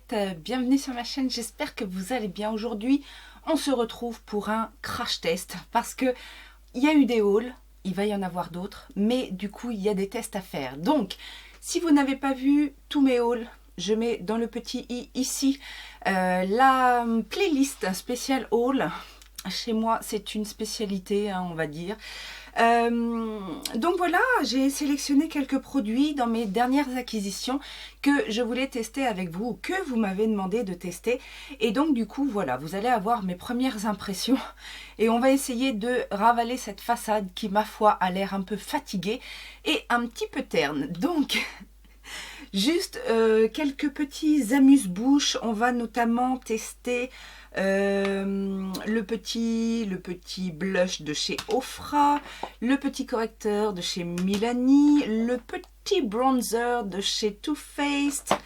chouchounettes, bienvenue sur ma chaîne, j'espère que vous allez bien. Aujourd'hui, on se retrouve pour un crash test parce que il y a eu des hauls, il va y en avoir d'autres, mais du coup, il y a des tests à faire. Donc, si vous n'avez pas vu tous mes hauls, je mets dans le petit i ici la playlist spéciale haul. Chez moi, c'est une spécialité, hein, on va dire. Donc voilà, j'ai sélectionné quelques produits dans mes dernières acquisitions que je voulais tester avec vous, que vous m'avez demandé de tester. Et donc du coup, voilà, vous allez avoir mes premières impressions et on va essayer de ravaler cette façade qui, ma foi, a l'air un peu fatiguée et un petit peu terne. Donc, juste quelques petits amuse-bouches. On va notamment tester le petit blush de chez Ofra, le petit correcteur de chez Milani, le petit bronzer de chez Too Faced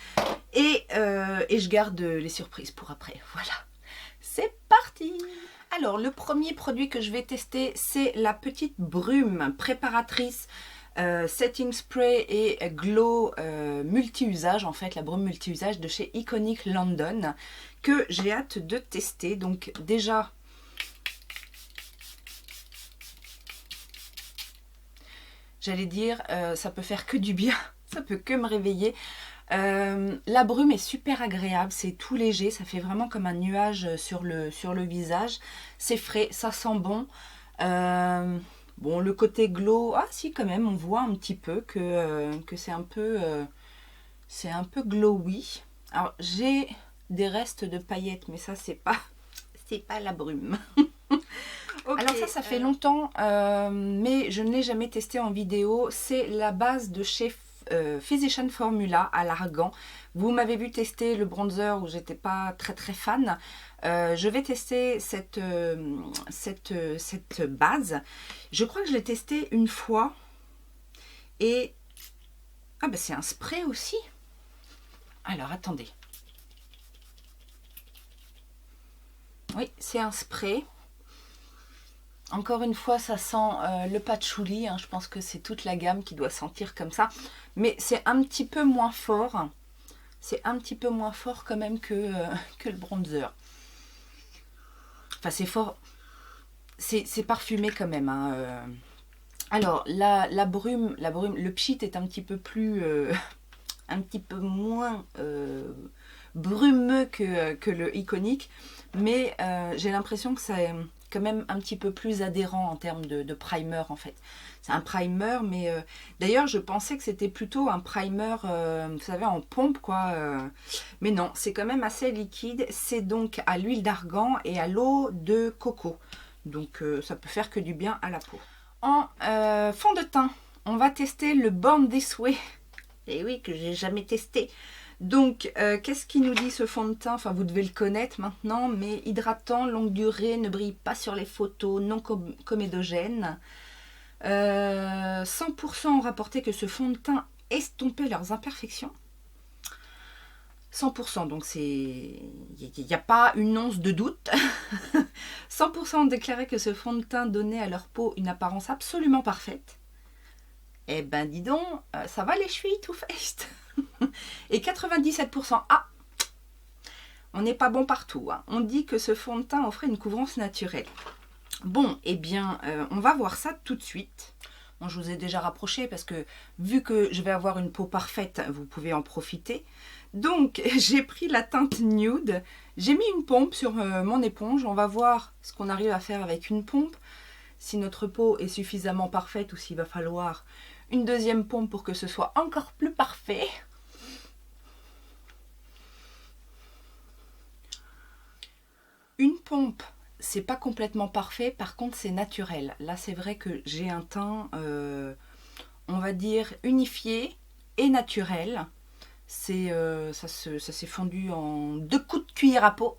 et je garde les surprises pour après. Voilà, c'est parti. Alors, le premier produit que je vais tester, c'est la petite brume préparatrice setting spray et glow multi-usage, en fait la brume multi-usage de chez Iconic London, que j'ai hâte de tester. Donc déjà, j'allais dire, ça peut faire que du bien, ça peut que me réveiller. La brume est super agréable, c'est tout léger, ça fait vraiment comme un nuage sur le visage, c'est frais, ça sent bon. Bon, le côté glow, ah si, quand même, on voit un petit peu que c'est un peu glowy. Alors, j'ai des restes de paillettes, mais ça, c'est pas la brume. Okay, alors ça fait longtemps, mais je ne l'ai jamais testé en vidéo. C'est la base de chez Physician Formula à l'argan. Vous m'avez vu tester le bronzer où j'étais pas très fan. Je vais tester cette base. Je crois que je l'ai testé une fois. Et ah ben c'est un spray aussi. Alors attendez. Oui, c'est un spray. Encore une fois, ça sent le patchouli. Hein. Je pense que c'est toute la gamme qui doit sentir comme ça. Mais c'est un petit peu moins fort. C'est un petit peu moins fort quand même que le bronzer. Enfin, c'est fort. C'est parfumé quand même. Hein. Alors, la brume, le pchit est un petit peu plus... un petit peu moins brumeux que le iconique. Mais j'ai l'impression que c'est quand même un petit peu plus adhérent en termes de primer en fait. C'est un primer, mais d'ailleurs je pensais que c'était plutôt un primer, vous savez, en pompe quoi. Mais non, c'est quand même assez liquide. C'est donc à l'huile d'argan et à l'eau de coco. Donc ça peut faire que du bien à la peau. En fond de teint, on va tester le Born This Way. Et oui, que j'ai jamais testé. Donc, qu'est-ce qu'il nous dit ce fond de teint? Enfin, vous devez le connaître maintenant, mais hydratant, longue durée, ne brille pas sur les photos, non comédogène. 100% ont rapporté que ce fond de teint estompait leurs imperfections. 100%, donc il n'y a pas une once de doute. 100% ont déclaré que ce fond de teint donnait à leur peau une apparence absolument parfaite. Eh ben dis donc, ça va les chevilles Too Faced. Et 97%, ah, on n'est pas bon partout. Hein. On dit que ce fond de teint offrait une couvrance naturelle. Bon, eh bien, on va voir ça tout de suite. Bon, je vous ai déjà rapproché parce que vu que je vais avoir une peau parfaite, vous pouvez en profiter. Donc, j'ai pris la teinte nude. J'ai mis une pompe sur mon éponge. On va voir ce qu'on arrive à faire avec une pompe. Si notre peau est suffisamment parfaite ou s'il va falloir une deuxième pompe pour que ce soit encore plus parfait. Une pompe, c'est pas complètement parfait, par contre c'est naturel. Là c'est vrai que j'ai un teint, on va dire, unifié et naturel. Ça s'est fondu en 2 coups de cuillère à peau.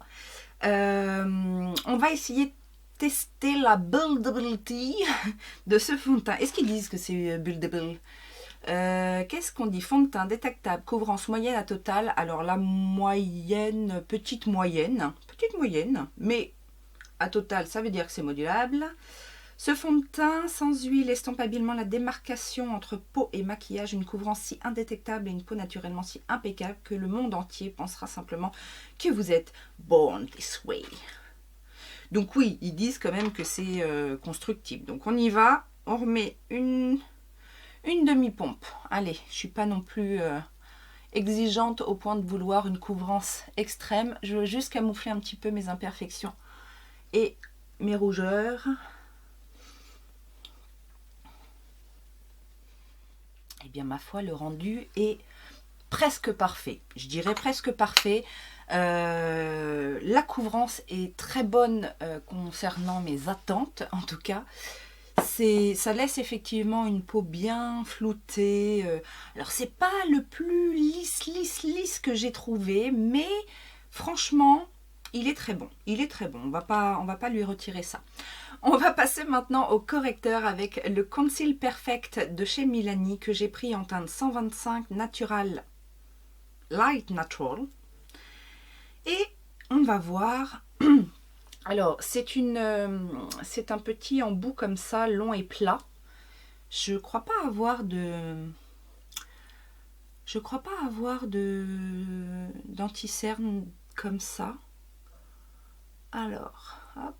On va essayer de tester la buildability de ce fond de teint. Est-ce qu'ils disent que c'est buildable? Qu'est-ce qu'on dit? Fond de teint détectable, couvrance moyenne à totale. Alors la moyenne, petite moyenne, mais à total ça veut dire que c'est modulable. Ce fond de teint sans huile estompe habilement la démarcation entre peau et maquillage, une couvrance si indétectable et une peau naturellement si impeccable que le monde entier pensera simplement que vous êtes born this way. Donc oui, ils disent quand même que c'est constructible. Donc on y va, on remet une demi-pompe. Allez, je ne suis pas non plus exigeante au point de vouloir une couvrance extrême. Je veux juste camoufler un petit peu mes imperfections et mes rougeurs. Eh bien, ma foi, le rendu est presque parfait. Je dirais presque parfait. La couvrance est très bonne concernant mes attentes, en tout cas. Ça laisse effectivement une peau bien floutée. Alors, c'est pas le plus lisse que j'ai trouvé, mais franchement, il est très bon. Il est très bon. On va pas lui retirer ça. On va passer maintenant au correcteur avec le Conceal Perfect de chez Milani que j'ai pris en teinte 125 Natural Light Natural. Et on va voir. Alors, c'est un petit embout comme ça, long et plat. Je crois pas avoir d'anti-cerne comme ça. Alors, hop.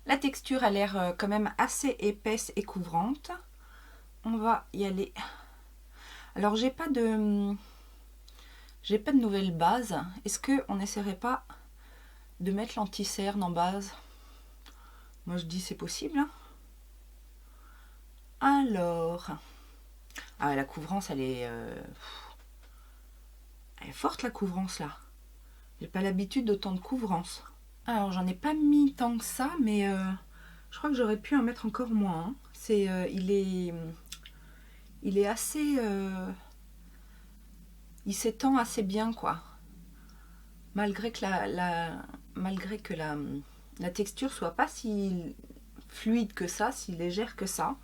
La texture a l'air quand même assez épaisse et couvrante. On va y aller. Alors, j'ai pas de nouvelle base. Est-ce qu'on n'essaierait pas de mettre l'anti-cerne en base? Moi, je dis c'est possible. Hein. Alors, la couvrance, elle est forte, la couvrance, là. J'ai pas l'habitude d'autant de couvrance. Alors, j'en ai pas mis tant que ça, mais je crois que j'aurais pu en mettre encore moins. Hein. Il est assez... il s'étend assez bien, quoi. Malgré que la texture soit pas si fluide que ça, si légère que ça.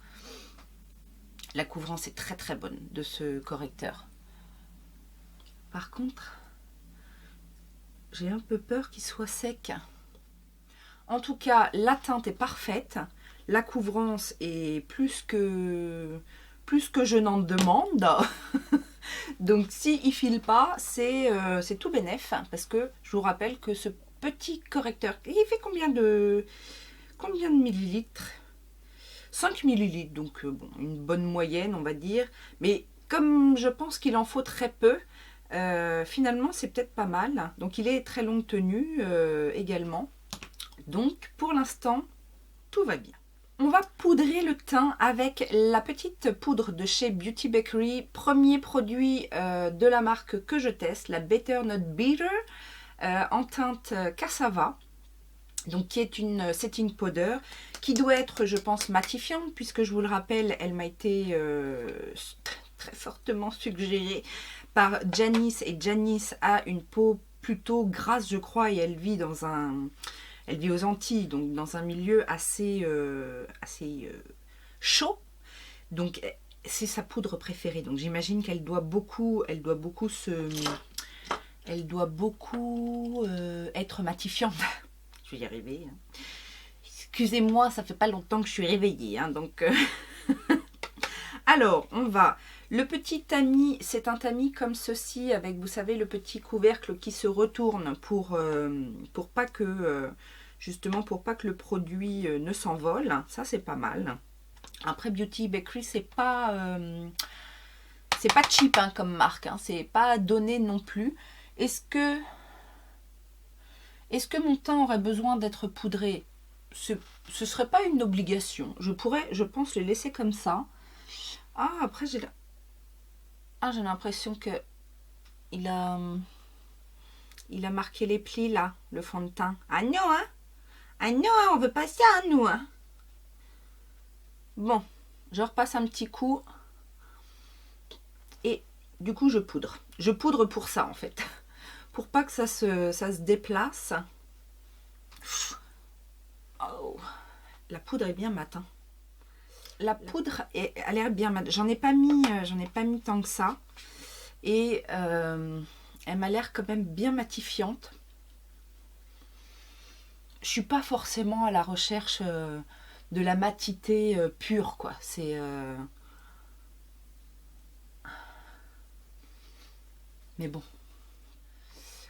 La couvrance est très très bonne de ce correcteur. Par contre, j'ai un peu peur qu'il soit sec. En tout cas, la teinte est parfaite. La couvrance est plus que je n'en demande. Donc, s'il ne file pas, c'est tout bénef. Parce que je vous rappelle que ce petit correcteur, il fait combien de millilitres? 5 millilitres, donc bon, une bonne moyenne, on va dire. Mais comme je pense qu'il en faut très peu, finalement, c'est peut-être pas mal. Donc, il est très longue tenue également. Donc, pour l'instant, tout va bien. On va poudrer le teint avec la petite poudre de chez Beauty Bakery, premier produit de la marque que je teste, la Better Not Bitter, en teinte cassava. Donc, qui est une setting powder qui doit être, je pense, matifiante, puisque je vous le rappelle, elle m'a été très fortement suggérée par Janice. Et Janice a une peau plutôt grasse, je crois, et elle vit aux Antilles, donc dans un milieu assez chaud. Donc, c'est sa poudre préférée. Donc, j'imagine qu'elle doit beaucoup être matifiante. Je vais y arriver. Hein. Excusez-moi, ça fait pas longtemps que je suis réveillée. Hein, donc, alors, on va... Le petit tamis, c'est un tamis comme ceci, avec, vous savez, le petit couvercle qui se retourne pour pas que... justement, pour pas que le produit ne s'envole. Ça, c'est pas mal. Après, Beauty Bakery, c'est pas cheap hein, comme marque. Hein, c'est pas donné non plus. Est-ce que mon teint aurait besoin d'être poudré? Ce serait pas une obligation. Je pourrais, je pense, le laisser comme ça. Ah, après, j'ai l'impression que il a marqué les plis, là, le fond de teint. Ah non, hein? Ah non, hein, on veut pas ça, nous, hein? Bon, je repasse un petit coup. Et du coup, je poudre. Je poudre pour ça, en fait. Pour pas que ça se déplace. Oh, la poudre est bien mat. Hein. La poudre a l'air bien mat. J'en ai pas mis tant que ça. Et elle m'a l'air quand même bien matifiante. je suis pas forcément à la recherche de la matité pure, quoi. C'est... Mais bon.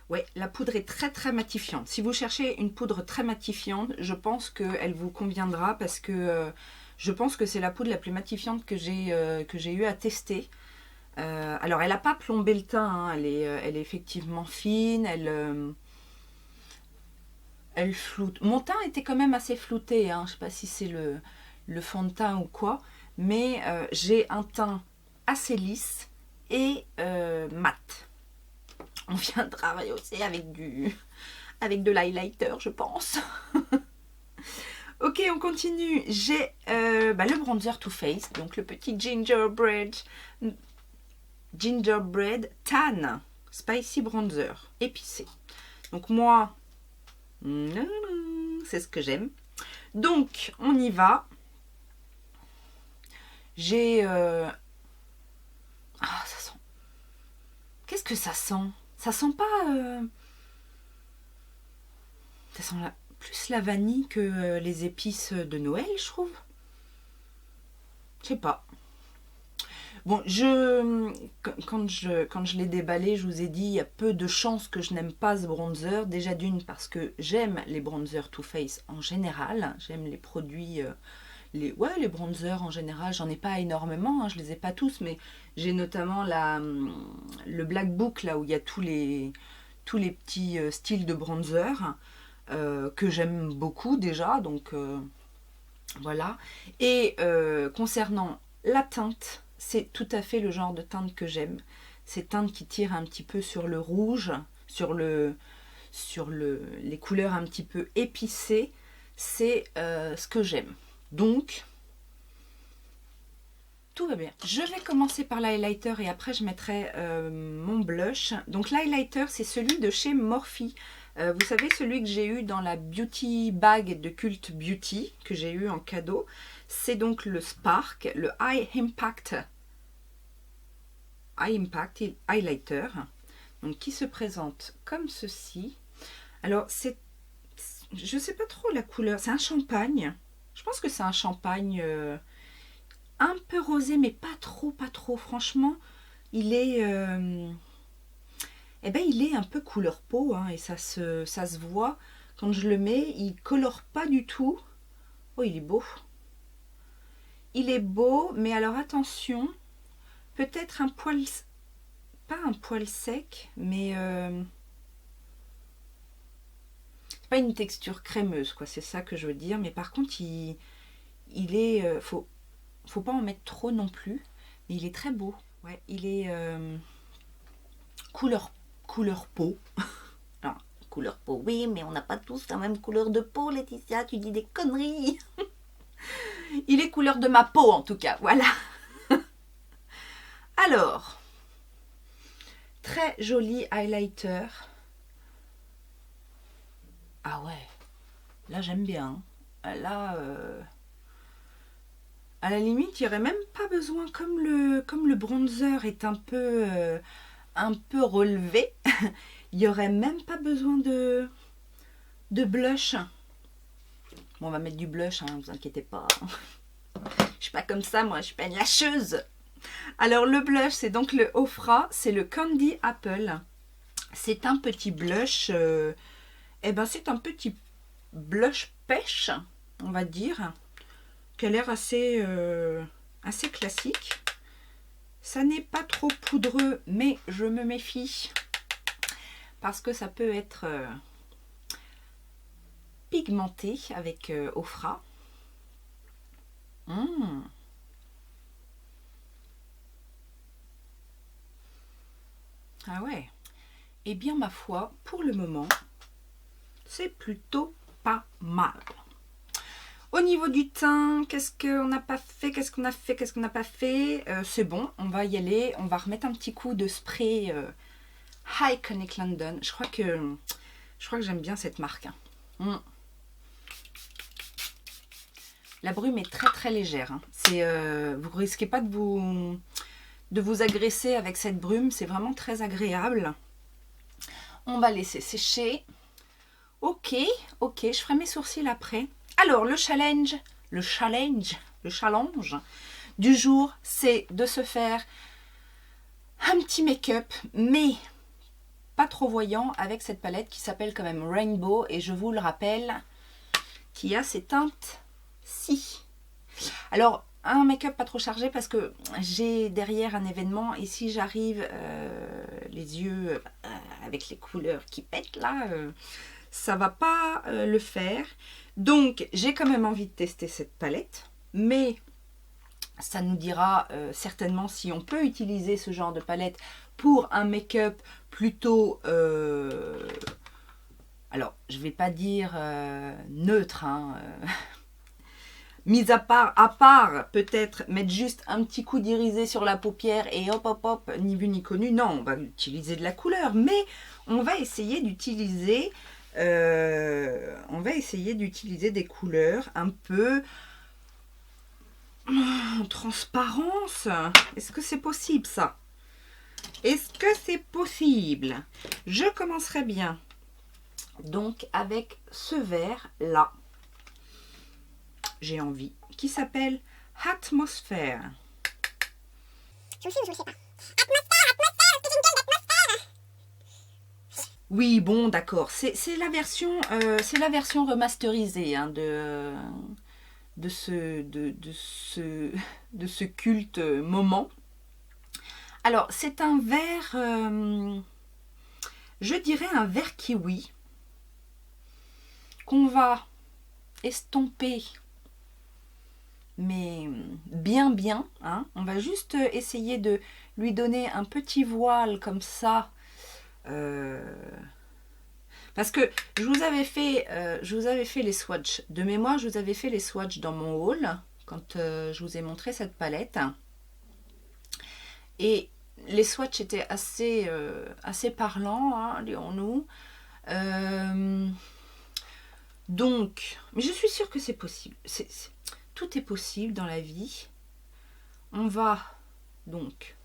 Ouais, la poudre est très très matifiante. Si vous cherchez une poudre très matifiante, je pense qu'elle vous conviendra parce que je pense que c'est la poudre la plus matifiante que j'ai eu à tester. Alors, elle n'a pas plombé le teint, hein, elle est effectivement fine, elle floute. Mon teint était quand même assez flouté, hein, je ne sais pas si c'est le fond de teint ou quoi, mais j'ai un teint assez lisse et mat. On viendra rehausser avec de l'highlighter, je pense. Ok, on continue. J'ai le bronzer Too Faced, donc le petit Gingerbread Tan Spicy Bronzer épicé. Donc moi, c'est ce que j'aime. Donc, on y va. J'ai... Ah, ça sent... Qu'est-ce que ça sent? Ça sent pas... Ça sent plus la vanille que les épices de Noël, je trouve. Je sais pas. Bon, quand je l'ai déballé, je vous ai dit, il y a peu de chances que je n'aime pas ce bronzer. Déjà d'une, parce que j'aime les bronzers Too Faced en général. J'aime les produits... les bronzers en général, j'en ai pas énormément, hein, je les ai pas tous, mais j'ai notamment le Black Book, là où il y a tous les petits styles de bronzer que j'aime beaucoup déjà, donc voilà. Et concernant la teinte, c'est tout à fait le genre de teinte que j'aime. Ces teintes qui tirent un petit peu sur le rouge, sur les couleurs un petit peu épicées, c'est ce que j'aime. Donc, tout va bien. Je vais commencer par l'highlighter et après je mettrai mon blush. Donc l'highlighter, c'est celui de chez Morphe. Vous savez, celui que j'ai eu dans la beauty bag de Cult Beauty, que j'ai eu en cadeau. C'est donc le Spark, le High Impact Highlighter. Donc qui se présente comme ceci. Alors, je ne sais pas trop la couleur, c'est un champagne. Je pense que c'est un champagne un peu rosé, mais pas trop. Franchement, il est, il est un peu couleur peau, hein, et ça se voit. Quand je le mets, il colore pas du tout. Oh, il est beau. Il est beau, mais alors attention, peut-être un poil, pas un poil sec, mais pas une texture crémeuse, quoi. C'est ça que je veux dire. Mais par contre, il est, faut pas en mettre trop non plus, mais il est très beau. Ouais, il est couleur peau. Alors, couleur peau, oui, mais on n'a pas tous la même couleur de peau, Laetitia, tu dis des conneries. Il est couleur de ma peau, en tout cas, voilà. Alors, très joli highlighter. Ah ouais, là j'aime bien. Là, à la limite, il n'y aurait même pas besoin, comme le bronzer est un peu relevé, il n'y aurait même pas besoin de blush. Bon, on va mettre du blush, hein, vous inquiétez pas. Je suis pas comme ça, moi, je suis pas une lâcheuse. Alors, le blush, c'est donc le Ofra, c'est le Candy Apple. C'est un petit blush, c'est un petit blush pêche, on va dire, qui a l'air assez classique. Ça n'est pas trop poudreux, mais je me méfie parce que ça peut être pigmenté avec Ofra. Ah ouais. Eh bien, ma foi, pour le moment, c'est plutôt pas mal. Au niveau du teint, qu'est-ce qu'on n'a pas fait, qu'est-ce qu'on a fait, qu'est-ce qu'on n'a pas fait, c'est bon, on va y aller. On va remettre un petit coup de spray Iconic London. Je crois que j'aime bien cette marque. Hein. La brume est très très légère. Hein. Vous ne risquez pas de vous agresser avec cette brume. C'est vraiment très agréable. On va laisser sécher. Ok, ok, je ferai mes sourcils après. Alors, le challenge du jour, c'est de se faire un petit make-up, mais pas trop voyant, avec cette palette qui s'appelle quand même Rainbow, et je vous le rappelle, qui a ces teintes-ci. Alors, un make-up pas trop chargé parce que j'ai derrière un événement, et si j'arrive les yeux avec les couleurs qui pètent là, ça va pas le faire. Donc, j'ai quand même envie de tester cette palette, mais ça nous dira certainement si on peut utiliser ce genre de palette pour un make-up plutôt... alors, je vais pas dire neutre, hein, mis à part peut-être mettre juste un petit coup d'irisé sur la paupière et hop hop hop, ni vu ni connu. Non, on va utiliser de la couleur, mais on va essayer d'utiliser des couleurs un peu en transparence. Est-ce que c'est possible ça? Est-ce que c'est possible? Je commencerai bien donc avec ce vert là, j'ai envie, qui s'appelle Atmosphère. Je sais pas. Atmosphère, est-ce que j'ai une gueule d'atmosphère? Oui, bon, d'accord. C'est la version remasterisée hein, de ce culte moment. Alors, c'est un vert, je dirais un vert kiwi, qu'on va estomper, mais bien, hein. On va juste essayer de lui donner un petit voile comme ça. Parce que je vous avais fait les swatchs. De mémoire, je vous avais fait les swatchs dans mon haul, quand je vous ai montré cette palette. Et les swatchs étaient assez parlants, hein, dirons-nous. Donc, mais je suis sûre que c'est possible. Tout est possible dans la vie. On va donc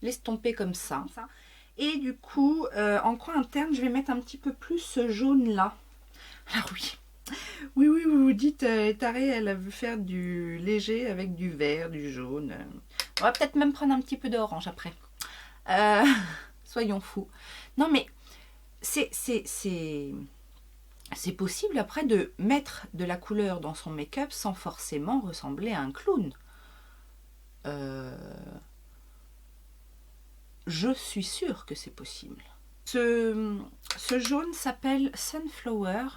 l'estomper comme ça. Et du coup, en coin interne, je vais mettre un petit peu plus ce jaune-là. Alors oui, vous vous dites, tarée, elle a vu faire du léger avec du vert, du jaune. On va peut-être même prendre un petit peu d'orange après. Soyons fous. Non mais, c'est possible après de mettre de la couleur dans son make-up sans forcément ressembler à un clown. Je suis sûre que c'est possible. Ce jaune s'appelle Sunflower.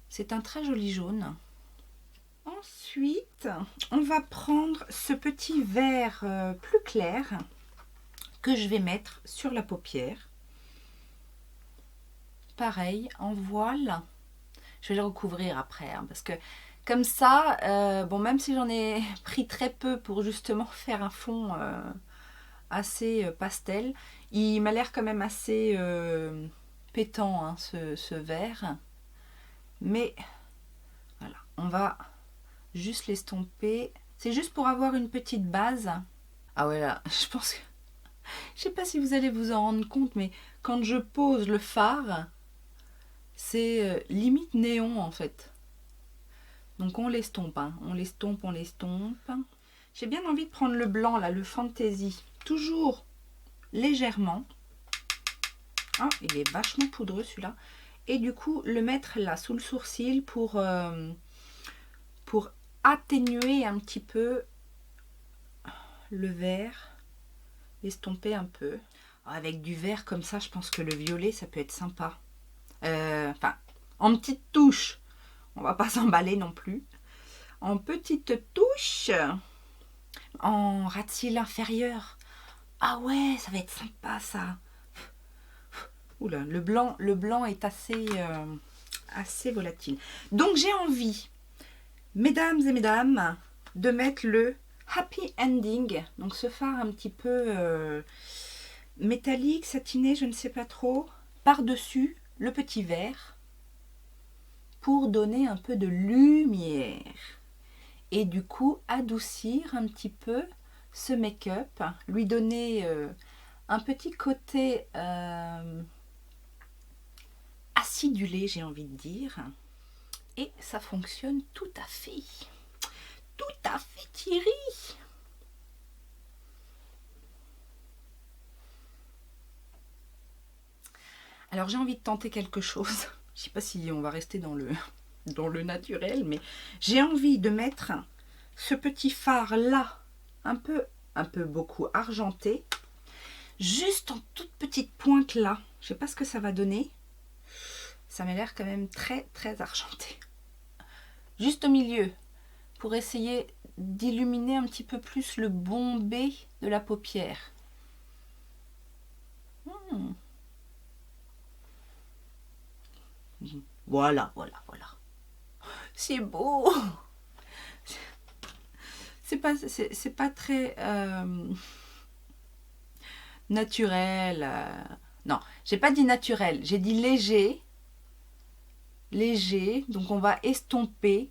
C'est un très joli jaune. Ensuite, on va prendre ce petit vert plus clair que je vais mettre sur la paupière. Pareil, en voile. Je vais le recouvrir après, hein, parce que comme ça, bon, même si j'en ai pris très peu pour justement faire un fond assez pastel, il m'a l'air quand même assez pétant, hein, ce vert. Mais voilà, on va juste l'estomper. C'est juste pour avoir une petite base. Ah ouais, là, je pense que... Je sais pas si vous allez vous en rendre compte, mais quand je pose le fard, c'est limite néon en fait. Donc on l'estompe, hein. On l'estompe. J'ai bien envie de prendre le blanc là, le Fantasy, toujours légèrement. Oh, il est vachement poudreux celui-là. Et du coup le mettre là sous le sourcil pour atténuer un petit peu le vert, l'estomper un peu. Avec du vert comme ça, je pense que le violet ça peut être sympa. Enfin, en petite touche. On va pas s'emballer non plus. En petite touche. En ras de cils inférieur. Ah ouais, ça va être sympa ça. Oula, le blanc est assez volatile. Donc j'ai envie, mesdames et mesdames, de mettre le Happy Ending. Donc ce fard un petit peu métallique, satiné, je ne sais pas trop. Par-dessus le petit vert. Pour donner un peu de lumière. Et du coup adoucir un petit peu ce make-up. Lui donner un petit côté acidulé, j'ai envie de dire. Et ça fonctionne tout à fait. Tout à fait, Thierry. Alors j'ai envie de tenter quelque chose. Je ne sais pas si on va rester dans le naturel, mais j'ai envie de mettre ce petit fard là, un peu beaucoup argenté, juste en toute petite pointe là. Je ne sais pas ce que ça va donner. Ça m'a l'air quand même très très argenté. Juste au milieu, pour essayer d'illuminer un petit peu plus le bombé de la paupière. Voilà, voilà, voilà. C'est beau. C'est pas très naturel. Non, j'ai pas dit naturel, j'ai dit léger. Léger, donc on va estomper.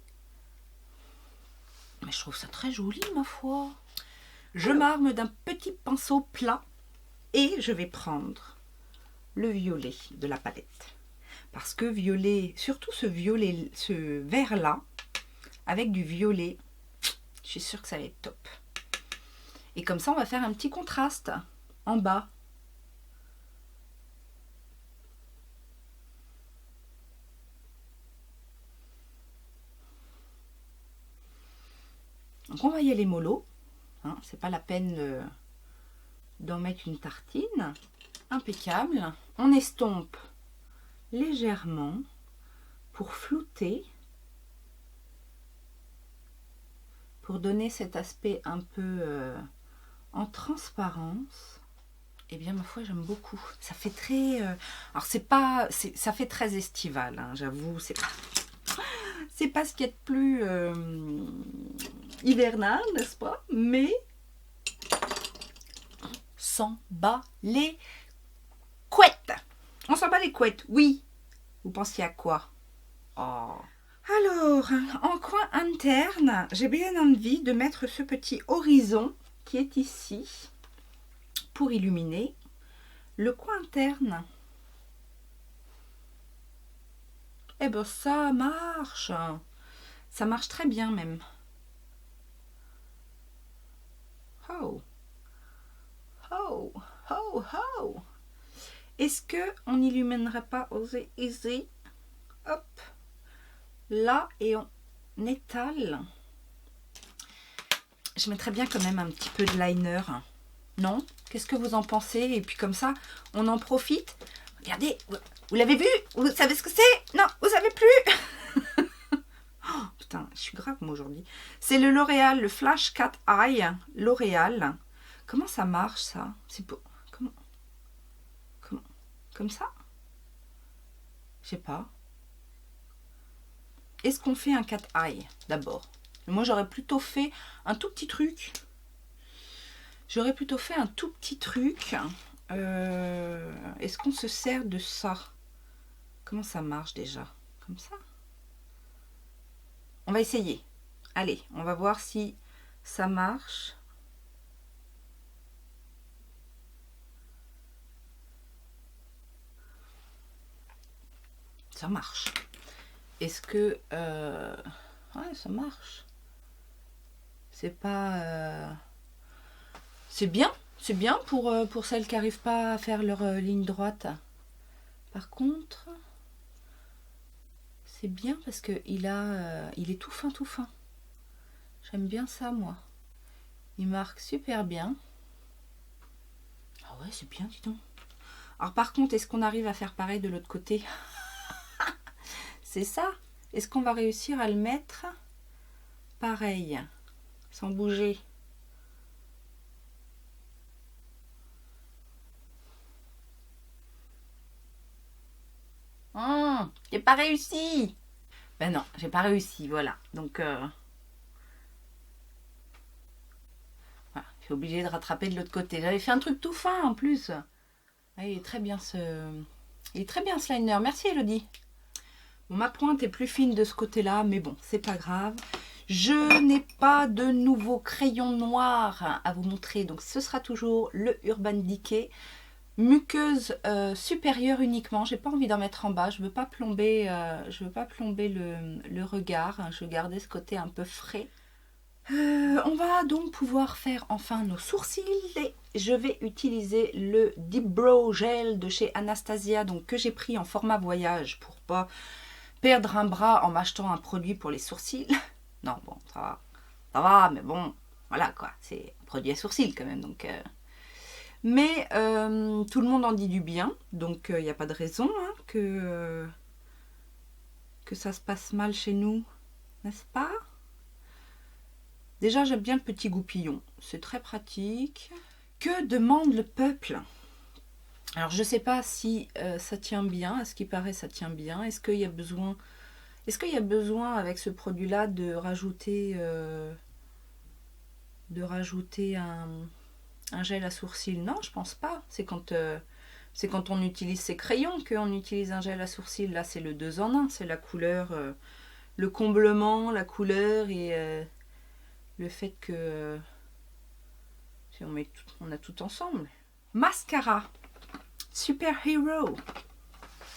Mais je trouve ça très joli, ma foi. Je m'arme d'un petit pinceau plat et je vais prendre le violet de la palette. Parce que violet, surtout ce violet, ce vert là, avec du violet, je suis sûre que ça va être top. Et comme ça, on va faire un petit contraste en bas. Donc on va y aller mollo, hein, c'est pas la peine d'en mettre une tartine. Impeccable. On estompe légèrement pour flouter, pour donner cet aspect un peu en transparence. Eh bien ma foi, j'aime beaucoup. Ça fait très alors ça fait très estival, hein, j'avoue, c'est pas ce qu'il y a de plus hivernal, n'est-ce pas? Mais s'en bat les couettes. On s'en bat les couettes, oui. Vous pensiez à quoi? Oh. Alors, en coin interne, j'ai bien envie de mettre ce petit horizon qui est ici pour illuminer le coin interne. Eh ben ça marche. Ça marche très bien même. Oh. Oh. Oh. Oh. Est-ce qu'on n'illuminerait pas Osez Easy? Hop. Là, et on étale. Je mettrais bien quand même un petit peu de liner. Non? Qu'est-ce que vous en pensez? Et puis comme ça, on en profite. Regardez, vous l'avez vu? Vous savez ce que c'est? Non, vous savez plus. Oh, putain, je suis grave moi aujourd'hui. C'est le L'Oréal, le Flash Cat Eye. L'Oréal. Comment ça marche ça? C'est beau. Comment? Comme ça? Je sais pas. Est-ce qu'on fait un cat eye d'abord? Moi j'aurais plutôt fait un tout petit truc. J'aurais plutôt fait un tout petit truc. Est-ce qu'on se sert de ça? Comment ça marche déjà? Comme ça? On va essayer. Allez, on va voir si ça marche. Ça marche. Est-ce que... ouais, ça marche. C'est pas... c'est bien pour celles qui n'arrivent pas à faire leur ligne droite. Par contre, c'est bien parce que il est tout fin, tout fin. J'aime bien ça, moi. Il marque super bien. Ah ouais, c'est bien, dis donc. Alors par contre, est-ce qu'on arrive à faire pareil de l'autre côté? C'est ça. Est-ce qu'on va réussir à le mettre pareil, sans bouger? J'ai pas réussi. Ben non, j'ai pas réussi, voilà. Donc, voilà, je suis obligée de rattraper de l'autre côté. J'avais fait un truc tout fin en plus. Ah, il est très bien il est très bien ce liner. Merci Elodie. Bon, ma pointe est plus fine de ce côté-là, mais bon, c'est pas grave. Je n'ai pas de nouveau crayon noir à vous montrer, donc ce sera toujours le Urban Decay. muqueuse supérieure uniquement. J'ai pas envie d'en mettre en bas. Je veux pas plomber, le regard. Je veux garder ce côté un peu frais. On va donc pouvoir faire enfin nos sourcils et je vais utiliser le Deep Brow Gel de chez Anastasia, donc que j'ai pris en format voyage pour pas perdre un bras en m'achetant un produit pour les sourcils. Non, bon, ça va, mais bon, voilà quoi, c'est un produit à sourcils quand même, donc... Mais tout le monde en dit du bien, donc il n'y a pas de raison hein, que ça se passe mal chez nous, n'est-ce pas? Déjà, j'aime bien le petit goupillon, c'est très pratique. Que demande le peuple? Alors, je ne sais pas si ça tient bien, à ce qui paraît, ça tient bien. Est-ce qu'il y a besoin avec ce produit-là de rajouter un gel à sourcils? Non, je pense pas. C'est quand on utilise ses crayons qu'on utilise un gel à sourcils. Là, c'est le 2 en 1. C'est la couleur, le comblement, la couleur et le fait que si on a tout ensemble. Mascara Super Hero.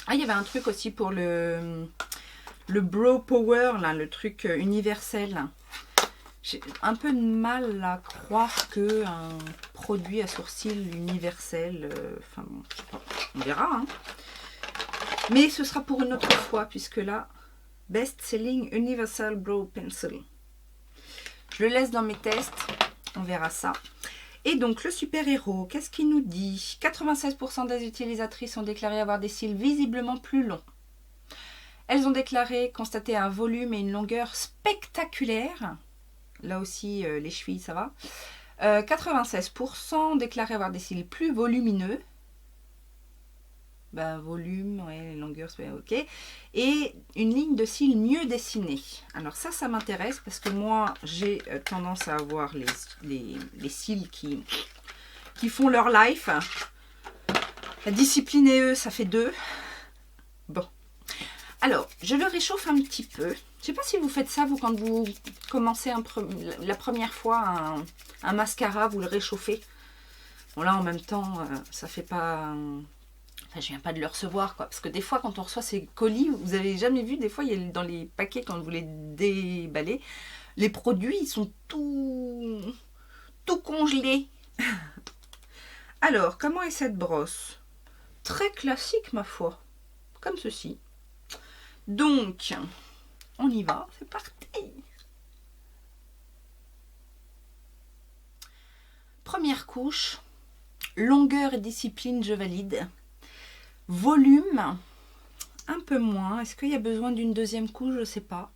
Ah, il y avait un truc aussi pour le Brow Power, là, le truc universel. J'ai un peu de mal à croire qu'un produit à sourcils universel, enfin bon, je sais pas, on verra. Hein. Mais ce sera pour une autre fois, puisque là, Best Selling Universal Brow Pencil. Je le laisse dans mes tests, on verra ça. Et donc, le super-héros, qu'est-ce qu'il nous dit? 96% des utilisatrices ont déclaré avoir des cils visiblement plus longs. Elles ont déclaré constater un volume et une longueur spectaculaires. Là aussi, les chevilles, ça va. 96% déclaré avoir des cils plus volumineux. Ben, volume, ouais, longueur, c'est ok. Et une ligne de cils mieux dessinée. Alors ça m'intéresse parce que moi, j'ai tendance à avoir les cils qui font leur life. La discipline et eux, ça fait 2. Bon. Alors, je le réchauffe un petit peu. Je sais pas si vous faites ça, vous, quand vous commencez la première fois un mascara, vous le réchauffez. Bon, là, en même temps, ça fait pas... Enfin, je viens pas de le recevoir, quoi. Parce que des fois, quand on reçoit ces colis, vous avez jamais vu, des fois, il y a dans les paquets, quand vous les déballez, les produits, ils sont tout congelés. Alors, comment est cette brosse? Très classique, ma foi. Comme ceci. Donc, on y va, c'est parti. Première couche, longueur et discipline, je valide. Volume, un peu moins. Est-ce qu'il y a besoin d'une deuxième couche? Je ne sais pas.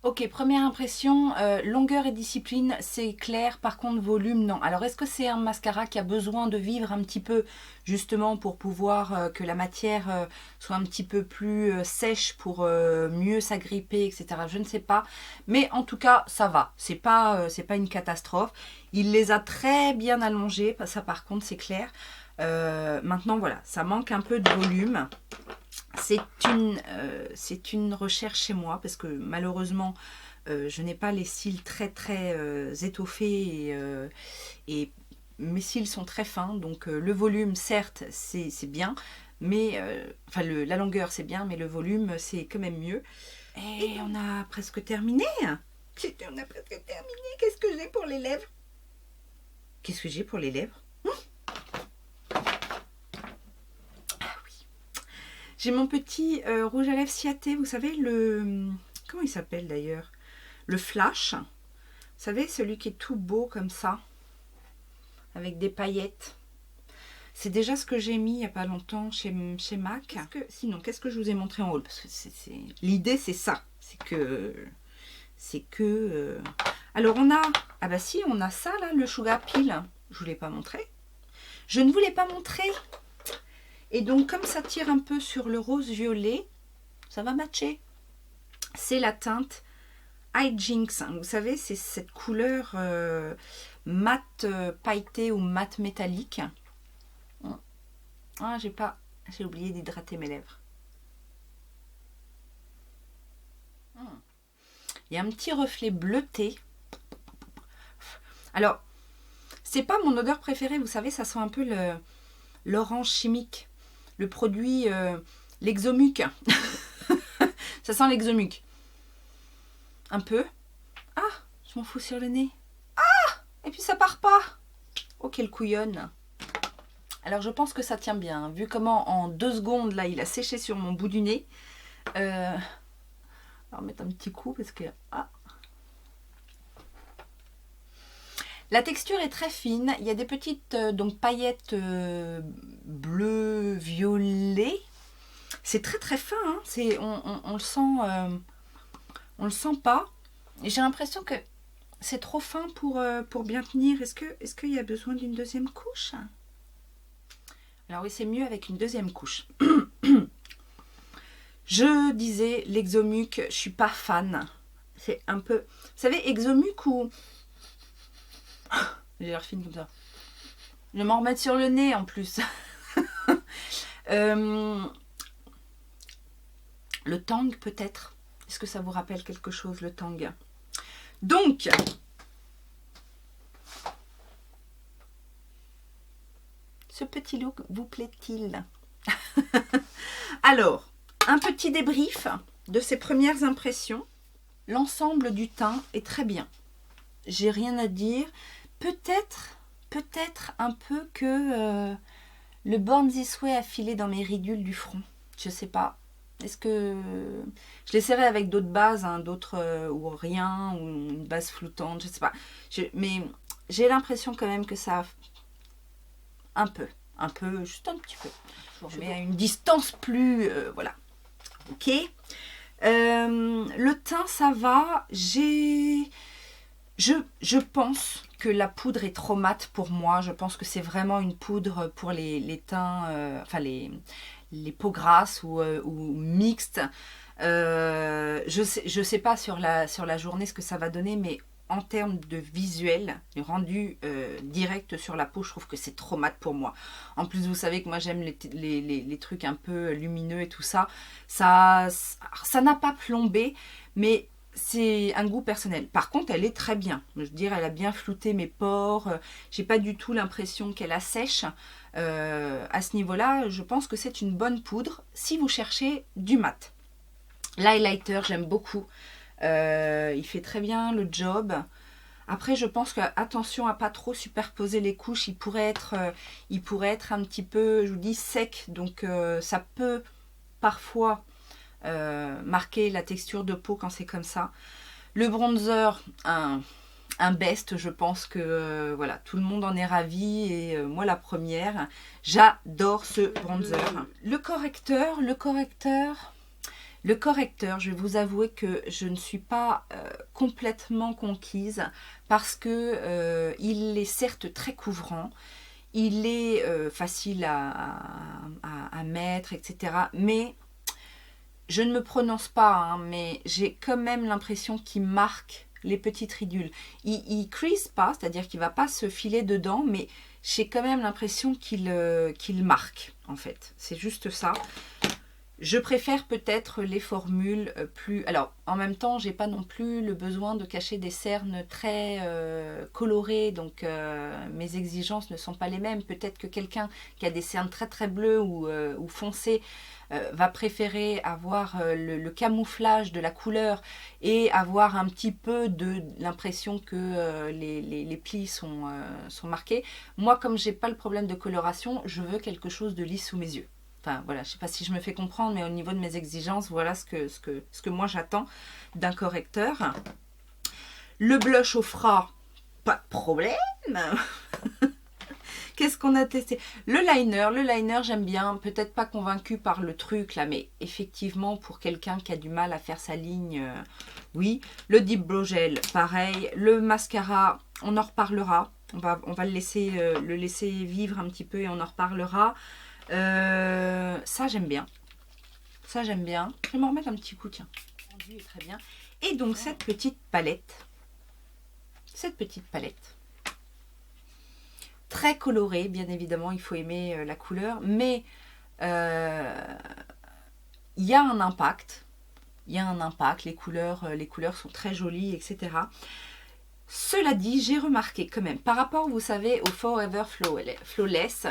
Ok, première impression, longueur et discipline, c'est clair. Par contre, volume, non. Alors, est-ce que c'est un mascara qui a besoin de vivre un petit peu, justement, pour pouvoir que la matière soit un petit peu plus sèche, pour mieux s'agripper, etc. Je ne sais pas. Mais en tout cas, ça va. C'est pas une catastrophe. Il les a très bien allongés. Ça, par contre, c'est clair. Maintenant, voilà, ça manque un peu de volume. C'est une recherche chez moi parce que malheureusement je n'ai pas les cils très étoffés et mes cils sont très fins, donc le volume certes c'est bien, mais enfin la longueur c'est bien, mais le volume c'est quand même mieux. Et on a presque terminé. Qu'est-ce que j'ai pour les lèvres? Qu'est-ce que j'ai pour les lèvres? J'ai mon petit rouge à lèvres Ciaté, vous savez, comment il s'appelle d'ailleurs? Le Flash. Vous savez, celui qui est tout beau comme ça, avec des paillettes. C'est déjà ce que j'ai mis il n'y a pas longtemps chez MAC. Sinon, qu'est-ce que je vous ai montré en haut? Parce que l'idée, c'est ça. C'est que... Alors, on a... Ah bah si, on a ça, là, le Sugar Peel. Je ne vous l'ai pas montré. Je ne vous l'ai pas montré. Et donc, comme ça tire un peu sur le rose-violet, ça va matcher. C'est la teinte Hijinks. Vous savez, c'est cette couleur mat pailletée ou mat métallique. Ah, j'ai oublié d'hydrater mes lèvres. Il y a un petit reflet bleuté. Alors, c'est pas mon odeur préférée, vous savez, ça sent un peu l'orange chimique. Le produit, l'Exomuc. Ça sent l'Exomuc. Un peu. Ah, je m'en fous sur le nez. Ah, et puis ça part pas. Oh, quelle couillonne. Alors, je pense que ça tient bien. Vu comment, en 2 secondes, là, il a séché sur mon bout du nez. Alors, mettre un petit coup parce que... Ah. La texture est très fine. Il y a des petites donc paillettes bleu, violet. C'est très très fin. Hein. On le sent pas. Et j'ai l'impression que c'est trop fin pour bien tenir. Est-ce qu'il y a besoin d'une deuxième couche? Alors oui, c'est mieux avec une deuxième couche. Je disais, l'Exomuc, je suis pas fan. C'est un peu... Vous savez, Exomuc ou... J'ai l'air fine comme ça. Je vais m'en remettre sur le nez en plus. Le Tang peut-être. Est-ce que ça vous rappelle quelque chose, le Tang? Donc... Ce petit look vous plaît-il? Alors, un petit débrief de ces premières impressions. L'ensemble du teint est très bien. J'ai rien à dire. Peut-être un peu que le Born This Way a filé dans mes ridules du front. Je sais pas. Est-ce que... Je l'essaierai avec d'autres bases, hein, d'autres ou rien, ou une base floutante, je sais pas. Mais j'ai l'impression quand même que ça... Un peu, juste un petit peu. Je mets à une distance plus... voilà. Ok. Le teint, ça va. Je pense que la poudre est trop mate pour moi. Je pense que c'est vraiment une poudre pour les teints... enfin, les peaux grasses ou mixtes. Je sais pas sur la journée ce que ça va donner, mais en termes de visuel, rendu direct sur la peau, je trouve que c'est trop mat pour moi. En plus, vous savez que moi, j'aime les trucs un peu lumineux et tout ça. Ça n'a pas plombé, mais c'est un goût personnel. Par contre, elle est très bien. Je veux dire, elle a bien flouté mes pores. J'ai pas du tout l'impression qu'elle assèche. À ce niveau-là, je pense que c'est une bonne poudre si vous cherchez du mat. L'highlighter, j'aime beaucoup. Il fait très bien le job. Après, je pense que attention à pas trop superposer les couches. Il pourrait être un petit peu, je vous dis, sec. Donc, ça peut parfois marquer la texture de peau quand c'est comme ça. Le bronzer, un best. Je pense que voilà, tout le monde en est ravi. Et moi, la première, j'adore ce bronzer. Le correcteur, je vais vous avouer que je ne suis pas complètement conquise parce que il est certes très couvrant, il est facile à mettre, etc. Mais je ne me prononce pas, hein, mais j'ai quand même l'impression qu'il marque les petites ridules. Il crease pas, c'est-à-dire qu'il ne va pas se filer dedans, mais j'ai quand même l'impression qu'il marque, en fait. C'est juste ça. Je préfère peut-être les formules plus... Alors, en même temps, j'ai pas non plus le besoin de cacher des cernes très colorées, donc mes exigences ne sont pas les mêmes. Peut-être que quelqu'un qui a des cernes très très bleues ou foncées va préférer avoir le camouflage de la couleur et avoir un petit peu de l'impression que les plis sont marqués. Moi, comme j'ai pas le problème de coloration, je veux quelque chose de lisse sous mes yeux. Enfin, voilà, je ne sais pas si je me fais comprendre, mais au niveau de mes exigences, voilà ce que moi j'attends d'un correcteur. Le blush au fras, pas de problème. Qu'est-ce qu'on a testé? Le liner, j'aime bien. Peut-être pas convaincue par le truc là, mais effectivement, pour quelqu'un qui a du mal à faire sa ligne, oui. Le Deep Brow Gel, pareil. Le mascara, on en reparlera. On va le laisser vivre un petit peu et on en reparlera. Ça j'aime bien. Je vais m'en remettre un petit coup, tiens. Rendu est très bien. Et donc cette petite palette. Très colorée, bien évidemment, il faut aimer la couleur. Mais il y a un impact. Les couleurs sont très jolies, etc. Cela dit, j'ai remarqué quand même, par rapport, vous savez, au Forever Flawless,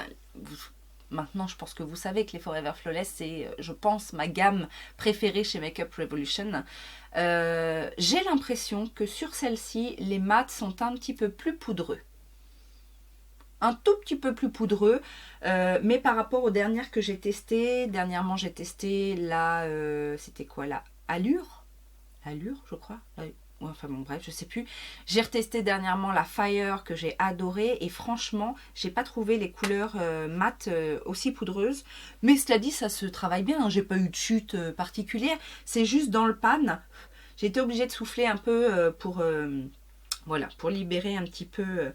maintenant je pense que vous savez que les Forever Flawless, c'est, je pense, ma gamme préférée chez Makeup Revolution. J'ai l'impression que sur celle-ci, les mats sont un petit peu plus poudreux. Un tout petit peu plus poudreux, mais par rapport aux dernières que j'ai testées, dernièrement j'ai testé la, c'était quoi, la Allure, je crois, enfin bon bref, je sais plus. J'ai retesté dernièrement la Fire que j'ai adorée et franchement, j'ai pas trouvé les couleurs mat aussi poudreuses. Mais cela dit, ça se travaille bien, hein. J'ai pas eu de chute particulière, c'est juste dans le pan. J'ai été obligée de souffler un peu voilà, pour libérer un petit peu.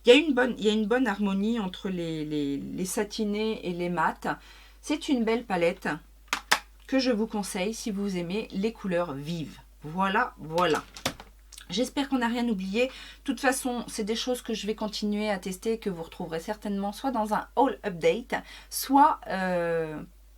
Il y a une bonne harmonie entre les satinés et les mats. C'est une belle palette que je vous conseille si vous aimez les couleurs vives. Voilà, voilà. J'espère qu'on n'a rien oublié. De toute façon, c'est des choses que je vais continuer à tester, que vous retrouverez certainement soit dans un haul update, soit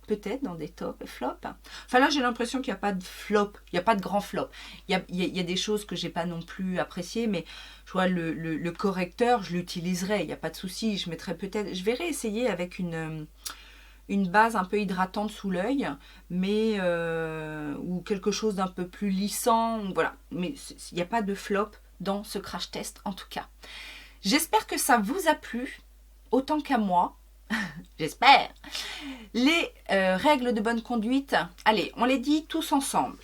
peut-être dans des tops et flops. Enfin là, j'ai l'impression qu'il n'y a pas de flop, il n'y a pas de grand flop. Il y a des choses que j'ai pas non plus appréciées, mais je vois le correcteur, je l'utiliserai, il n'y a pas de souci. Je mettrai peut-être, je vais réessayer avec une base un peu hydratante sous l'œil, mais ou quelque chose d'un peu plus lissant, voilà. Mais il n'y a pas de flop dans ce crash test en tout cas. J'espère que ça vous a plu, autant qu'à moi. J'espère. Les règles de bonne conduite, allez, on les dit tous ensemble.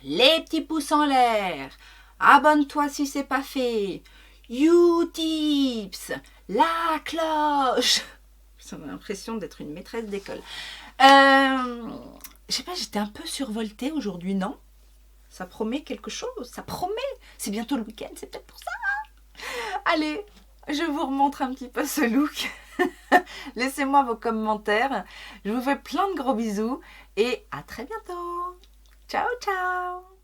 Les petits pouces en l'air, abonne-toi si c'est pas fait, Utips, la cloche. J'ai l'impression d'être une maîtresse d'école. Je sais pas, j'étais un peu survoltée aujourd'hui, non? Ça promet quelque chose, ça promet. C'est bientôt le week-end, c'est peut-être pour ça. Allez, je vous remontre un petit peu ce look. Laissez-moi vos commentaires. Je vous fais plein de gros bisous et à très bientôt. Ciao, ciao.